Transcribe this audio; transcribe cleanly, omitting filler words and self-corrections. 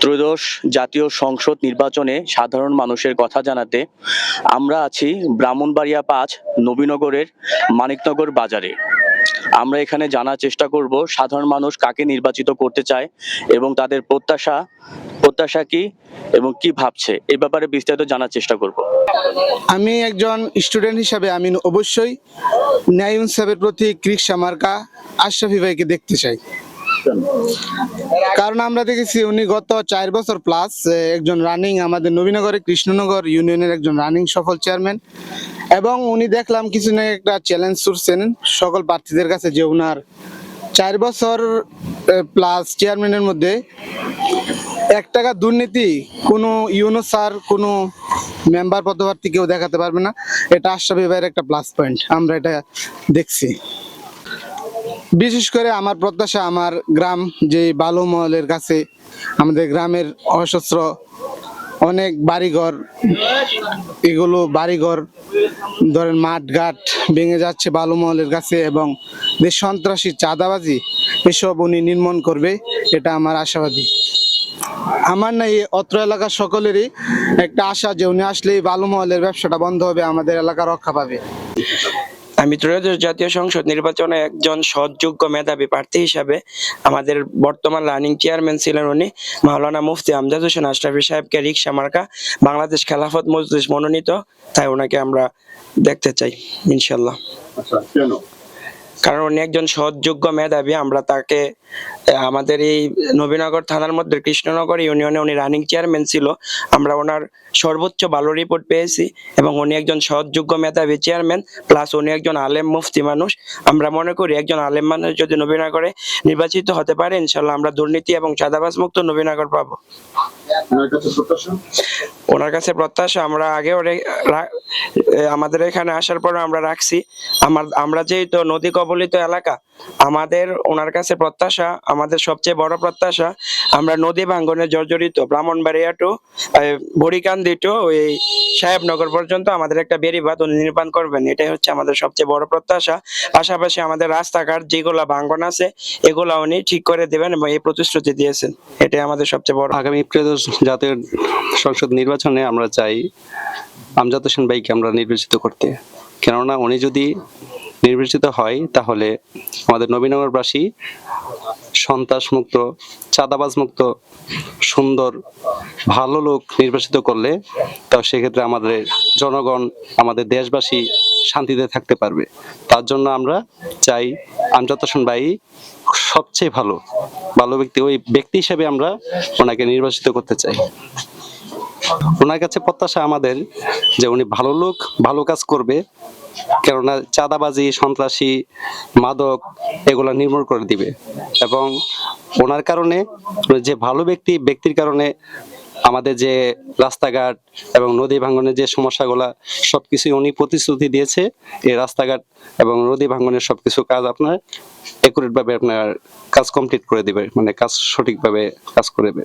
ত্রয়োদশ জাতীয় সংসদ নির্বাচনে সাধারণ মানুষের কথা জানাতে আমরা আছি ব্রাহ্মণবাড়িয়া ৫ নবীনগরের মানিকনগর বাজারে। আমরা এখানে জানার চেষ্টা করব সাধারণ মানুষ কাকে নির্বাচিত করতে চায় এবং তাদের প্রত্যাশা কি এবং কি ভাবছে এই ব্যাপারে বিস্তারিত জানার চেষ্টা করব। আমি একজন স্টুডেন্ট হিসাবে আমি অবশ্যই ন্যায় ইনসাফের প্রতীক রিকশা মার্কা আশরাফি ভাইকে দেখতে চাই। কারণ আমরা দেখেছি উনি গত 4 বছর প্লাস একজন রানিং আমাদের নবীনগরের কৃষ্ণনগর ইউনিয়নের একজন রানিং সফল চেয়ারম্যান, এবং উনি দেখলাম কিছু না একটা চ্যালেঞ্জ ছুড়ছেন সকল প্রার্থীদের কাছে যে উনার 4 বছর প্লাস চেয়ারম্যানের মধ্যে 1 টাকা দুর্নীতি কোনো ইউনো স্যার কোনো মেম্বার পদপ্রার্থী কেউ দেখাতে পারবে না। এটা আশরাফি ভাইয়ের একটা প্লাস পয়েন্ট, আমরা এটা দেখছি। বিশেষ করে আমার প্রত্যাশা আমার গ্রাম যে বালুমহলের কাছে আমাদের গ্রামের অসহস্র অনেক বাড়িঘর, এগুলো বাড়িঘর ধরেন মাঠঘাট ভেঙে যাচ্ছে বালুমহলের কাছে, এবং যে সন্ত্রাসী চাঁদাবাজি এসব উনি নির্মূল করবে, এটা আমার আশাবাদী। আমার না এই অত্র এলাকার সকলেরই একটা আশা যে উনি আসলে এই বালুমহলের ব্যবসাটা বন্ধ হবে, আমাদের এলাকা রক্ষা পাবে। আমি ত্রয়োদশ জাতীয় সংসদ নির্বাচনে একজন সৎযোগ্য মেধাবী প্রার্থী হিসাবে আমাদের বর্তমান রানিং চেয়ারম্যান ছিলেন উনি মাওলানা মুফতি আমজাদ হোসেন আশরাফি সাহেবকে রিকশা মার্কা বাংলাদেশ খেলাফত মজলিস মনোনীত, তাই ওনাকে আমরা দেখতে চাই ইনশাল্লাহ। কারণ উনি একজন সৎযোগ্য মেধাবী, আমরা তাকে আমাদের এই নবীনগর থানার মধ্যে কৃষ্ণনগর ইউনিয়নে উনি রানিং চেয়ারম্যান ছিল, আমরা ওনার সর্বোচ্চ ভালো রিপোর্ট পেয়েছি, এবং উনি একজন সৎযোগ্য মেধাবী চেয়ারম্যান প্লাস উনি একজন আলেম মুফতি মানুষ। আমরা মনে করি একজন আলেম মানুষ যদি নবীনগরে নির্বাচিত হতে পারে ইনশাল্লাহ আমরা দুর্নীতি এবং চাঁদাবাজ মুক্ত নবীনগর পাবো। ওনার কাছে প্রত্যাশা আমরা আগেও আমাদের এখানে আসার পর আমরা রাখছি, আমরা যেহেতু নদী কবলিত এলাকা, আমাদের ওনার কাছে প্রত্যাশা, আমাদের সবচেয়ে বড় প্রত্যাশা আমরা নদী ভাঙ্গনে জর্জরিত ব্রাহ্মণবাড়িয়া টু বড়িকান্দি টু ওই সাহেবনগর পর্যন্ত আমাদের একটা বেড়িবাঁধ উনি নির্মাণ করবেন, এটাই হচ্ছে আমাদের সবচেয়ে বড় প্রত্যাশা। পাশাপাশি আমাদের রাস্তাঘাট যেগুলা ভাঙ্গন আছে এগুলা উনি ঠিক করে দেবেন এবং এই প্রতিশ্রুতি দিয়েছেন, এটাই আমাদের সবচেয়ে বড়। আগামী ত্রয়োদশ জাতীয় সংসদ নির্বাচনে আমরা চাই আমজাদ হোসেন ভাইকে আমরা নির্বাচিত করতে, কেননা উনি যদি নির্বাচিত হয় তাহলে আমাদের নবীনগরবাসী সন্ত্রাস মুক্ত, চাঁদাবাজ মুক্ত, সুন্দর ভালো লোক নির্বাচিত করলে তাও সেক্ষেত্রে আমাদের জনগণ, আমাদের দেশবাসী শান্তিতে থাকতে পারবে। তার জন্য আমরা চাই আমজাদ হোসেন ভাই সবচেয়ে ভালো ব্যক্তি, ওই ব্যক্তি হিসেবে আমরা ওনাকে নির্বাচিত করতে চাই। ওনার কাছে প্রত্যাশা আমাদের যে উনি ভালো লোক, ভালো কাজ করবে, কেননা চাঁদাবাজি, সন্ত্রাসী, মাদক এগুলা নির্মূল করে দিবে, এবং ওনার কারণে যে ভালো ব্যক্তির কারণে আমাদের যে রাস্তাঘাট এবং নদী ভাঙ্গনের যে সমস্যাগুলা সবকিছু উনি প্রতিশ্রুতি দিয়েছে, এই রাস্তাঘাট এবং নদী ভাঙ্গনের সবকিছু কাজ আপনার একুরেট ভাবে আপনার কাজ কমপ্লিট করে দিবে, মানে কাজ সঠিকভাবে কাজ করে দেবে।